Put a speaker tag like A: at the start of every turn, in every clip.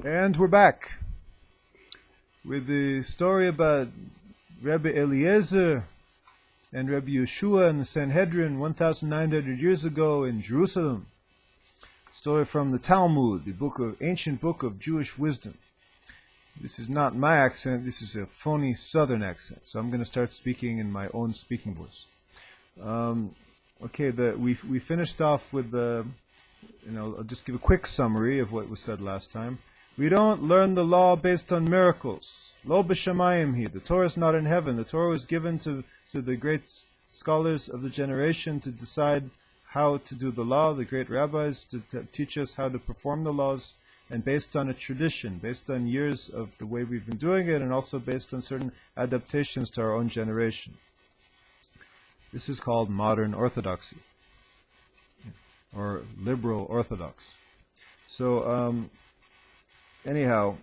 A: And we're back with the story about Rabbi Eliezar and Rabbi Yeshua and the Sanhedrin 1,900 years ago in Jerusalem. Story from the Talmud, the ancient book of Jewish wisdom. This is not my accent, this is a phony southern accent, so I'm going to start speaking in my own speaking voice. We finished off with I'll just give a quick summary of what was said last time. We don't learn the law based on miracles. Lo b'shamayim hi. The Torah is not in heaven. The Torah was given to the great scholars of the generation to decide how to do the law, the great rabbis to teach us how to perform the laws, and based on a tradition, based on years of the way we've been doing it, and also based on certain adaptations to our own generation. This is called modern orthodoxy, or liberal orthodox. So, anyhow,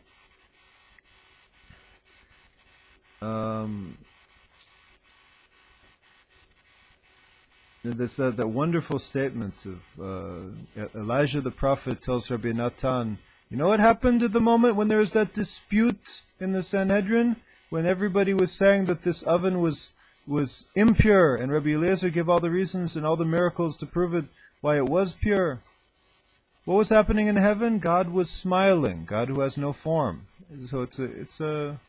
A: there's that wonderful statement of Elijah the prophet tells Rabbi Natan, you know what happened at the moment when there was that dispute in the Sanhedrin? When everybody was saying that this oven was impure, and Rabbi Eliezar gave all the reasons and all the miracles to prove it why it was pure. What was happening in heaven? God was smiling. God who has no form. So it's an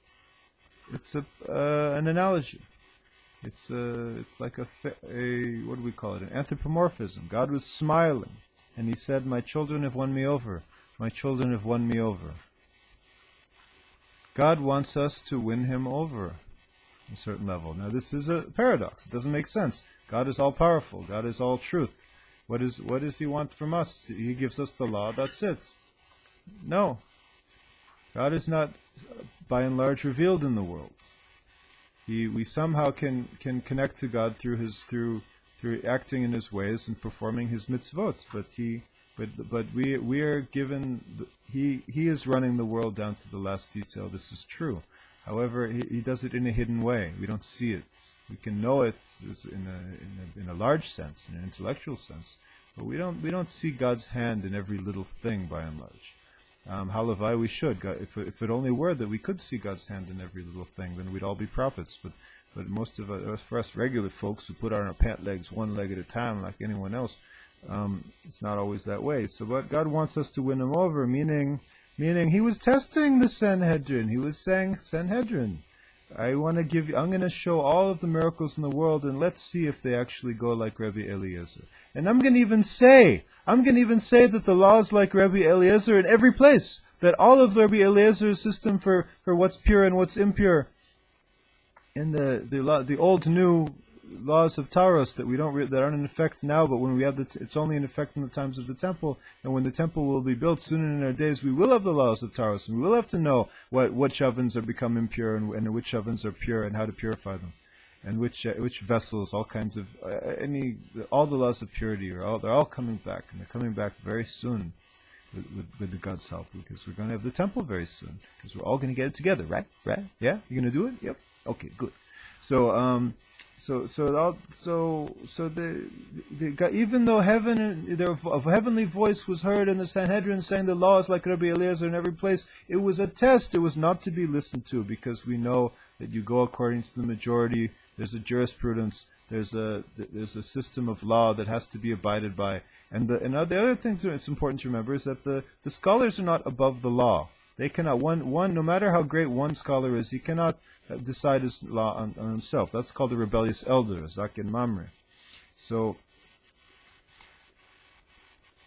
A: analogy. It's like a what do we call it? An anthropomorphism. God was smiling, and He said, "My children have won me over. My children have won me over." God wants us to win Him over on a certain level. Now this is a paradox. It doesn't make sense. God is all powerful. God is all truth. What does He want from us? He gives us the law, that's it. No. God is not, by and large, revealed in the world. We somehow can connect to God through acting in His ways and performing His mitzvot. But we are given, He is running the world down to the last detail. This is true. However, He does it in a hidden way. We don't see it. We can know it in a large sense, in an intellectual sense, but we don't see God's hand in every little thing, by and large. Halavai, we should. If it only were that we could see God's hand in every little thing, then we'd all be prophets. But most of us, for us regular folks who put on our pant legs one leg at a time, like anyone else, it's not always that way. So, but God wants us to win Him over, meaning He was testing the Sanhedrin. He was saying, Sanhedrin, I'm going to show all of the miracles in the world, and let's see if they actually go like Rabbi Eliezar. And I'm going to even say that the law is like Rabbi Eliezar in every place. That all of Rabbi Eliezar's system for what's pure and what's impure, in the old new laws of Taurus that that aren't in effect now, but when we have it's only in effect in the times of the temple, and when the temple will be built soon in our days, we will have the laws of Taurus, and we will have to know which ovens are become impure and which ovens are pure and how to purify them, and which vessels, all kinds of all the laws of purity they're all coming back, and they're coming back very soon with the God's help, because we're going to have the temple very soon, because we're all going to get it together, right? Yeah, you're going to do it? Yep. Okay, good. So even though a heavenly voice was heard in the Sanhedrin saying the law is like Rabbi Eliezar in every place, it was a test. It was not to be listened to, because we know that you go according to the majority. There's a jurisprudence. There's a system of law that has to be abided by. And the other thing that's important to remember is that the scholars are not above the law. They cannot one no matter how great one scholar is, he cannot decide his law on himself. That's called a rebellious elder, Zak and Mamre. So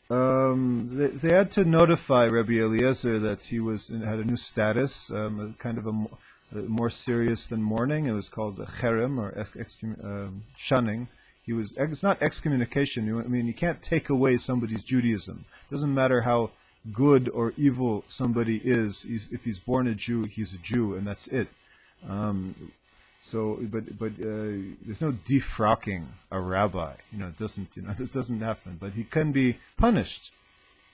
A: they had to notify Rabbi Eliezar that he had a new status, kind of a more serious than mourning. It was called cherem, or shunning. It's not excommunication. You can't take away somebody's Judaism. It doesn't matter how good or evil somebody is. If he's born a Jew, he's a Jew, and that's it. But there's no defrocking a rabbi. It doesn't happen. But he can be punished,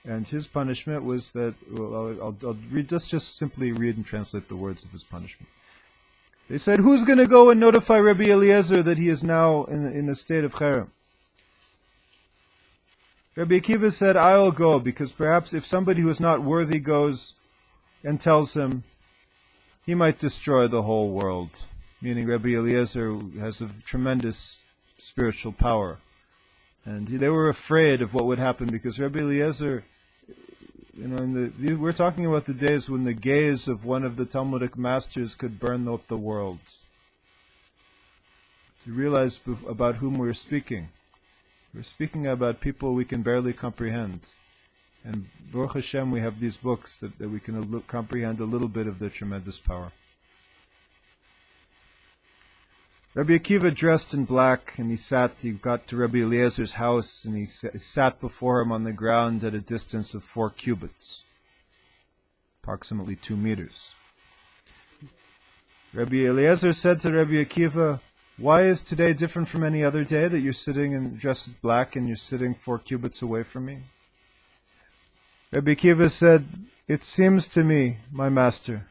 A: and his punishment was that. Well, I'll read. Let's just simply read and translate the words of his punishment. They said, "Who's going to go and notify Rabbi Eliezar that he is now in a state of cherem?" Rabbi Akiva said, "I'll go, because perhaps if somebody who is not worthy goes, and tells him he might destroy the whole world, meaning Rabbi Eliezar has a tremendous spiritual power. And they were afraid of what would happen because Rabbi Eliezar, we're talking about the days when the gaze of one of the Talmudic masters could burn up the world. To realize about whom we're speaking. We're speaking about people we can barely comprehend. And Baruch Hashem, we have these books that we can comprehend a little bit of their tremendous power. Rabbi Akiva dressed in black, and he got to Rabbi Eliezar's house, and he sat before him on the ground at a distance of 4 cubits, approximately 2 meters. Rabbi Eliezar said to Rabbi Akiva, "Why is today different from any other day that you're sitting and dressed in black and you're sitting 4 cubits away from me?" Rabbi Akiva said, "It seems to me, my master,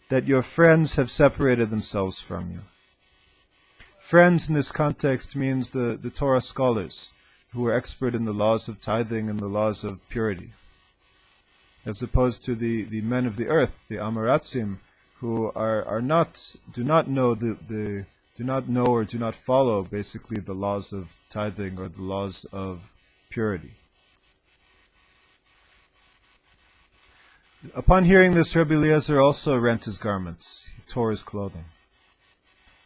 A: that your friends have separated themselves from you." Friends in this context means the Torah scholars who are expert in the laws of tithing and the laws of purity, as opposed to the men of the earth, the Amoratzim, who do not know or do not follow basically the laws of tithing or the laws of purity. Upon hearing this, Rabbi Eliezar also rent his garments. He tore his clothing.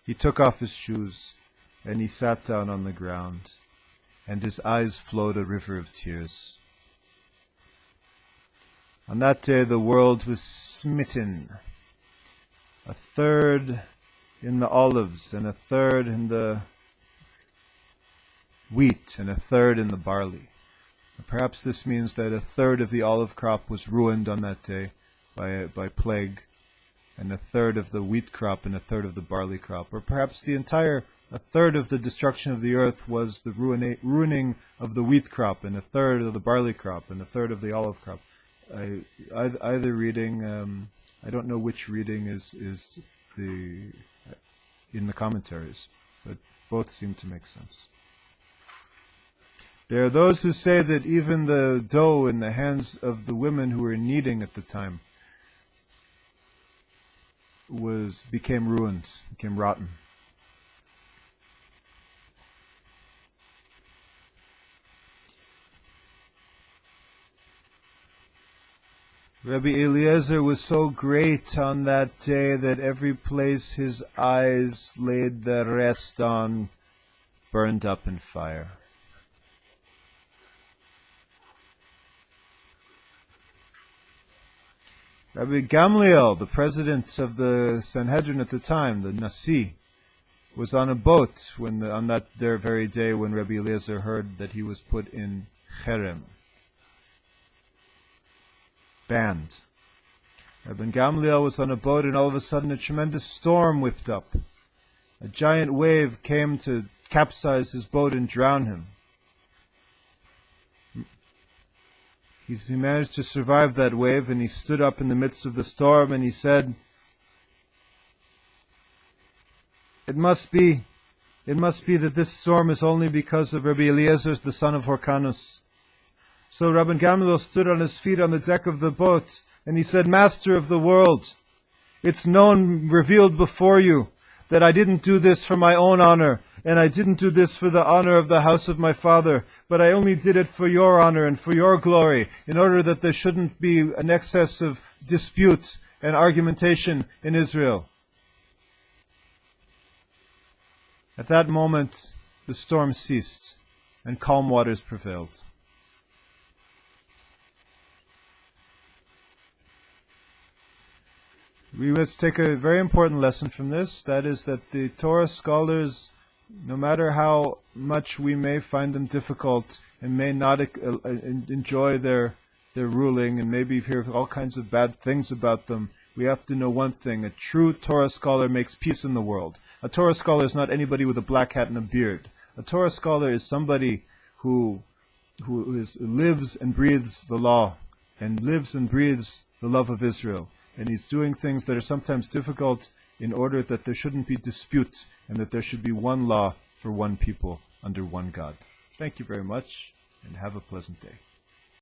A: He took off his shoes, and he sat down on the ground, and his eyes flowed a river of tears. On that day the world was smitten. 1/3 in the olives, and 1/3 in the wheat, and 1/3 in the barley. Perhaps this means that 1/3 of the olive crop was ruined on that day by plague, and 1/3 of the wheat crop and 1/3 of the barley crop. Or perhaps the entire 1/3 of the destruction of the earth was the ruining of the wheat crop, and 1/3 of the barley crop, and 1/3 of the olive crop. Either reading, I don't know which reading is in the commentaries, but both seem to make sense. There are those who say that even the dough in the hands of the women who were kneading at the time became ruined, became rotten. Rabbi Eliezar was so great on that day that every place his eyes laid their rest on burned up in fire. Rabbi Gamliel, the president of the Sanhedrin at the time, the Nasi, was on a boat on that very day when Rabbi Eliezar heard that he was put in cherem, banned. Rabbi Gamliel was on a boat, and all of a sudden a tremendous storm whipped up. A giant wave came to capsize his boat and drown him. He managed to survive that wave, and he stood up in the midst of the storm, and he said, It must be that this storm is only because of Rabbi Eliezar, the son of Horkanus. So Rabbi Gamliel stood on his feet on the deck of the boat, and he said, Master of the world, it's known, revealed before you, that I didn't do this for my own honor, and I didn't do this for the honor of the house of my father, but I only did it for your honor and for your glory, in order that there shouldn't be an excess of dispute and argumentation in Israel. At that moment, the storm ceased, and calm waters prevailed. We must take a very important lesson from this. That is that the Torah scholars, no matter how much we may find them difficult and may not enjoy their ruling and maybe hear all kinds of bad things about them, we have to know one thing. A true Torah scholar makes peace in the world. A Torah scholar is not anybody with a black hat and a beard. A Torah scholar is somebody who lives and breathes the law and lives and breathes the love of Israel. And he's doing things that are sometimes difficult in order that there shouldn't be dispute and that there should be one law for one people under one God. Thank you very much, and have a pleasant day.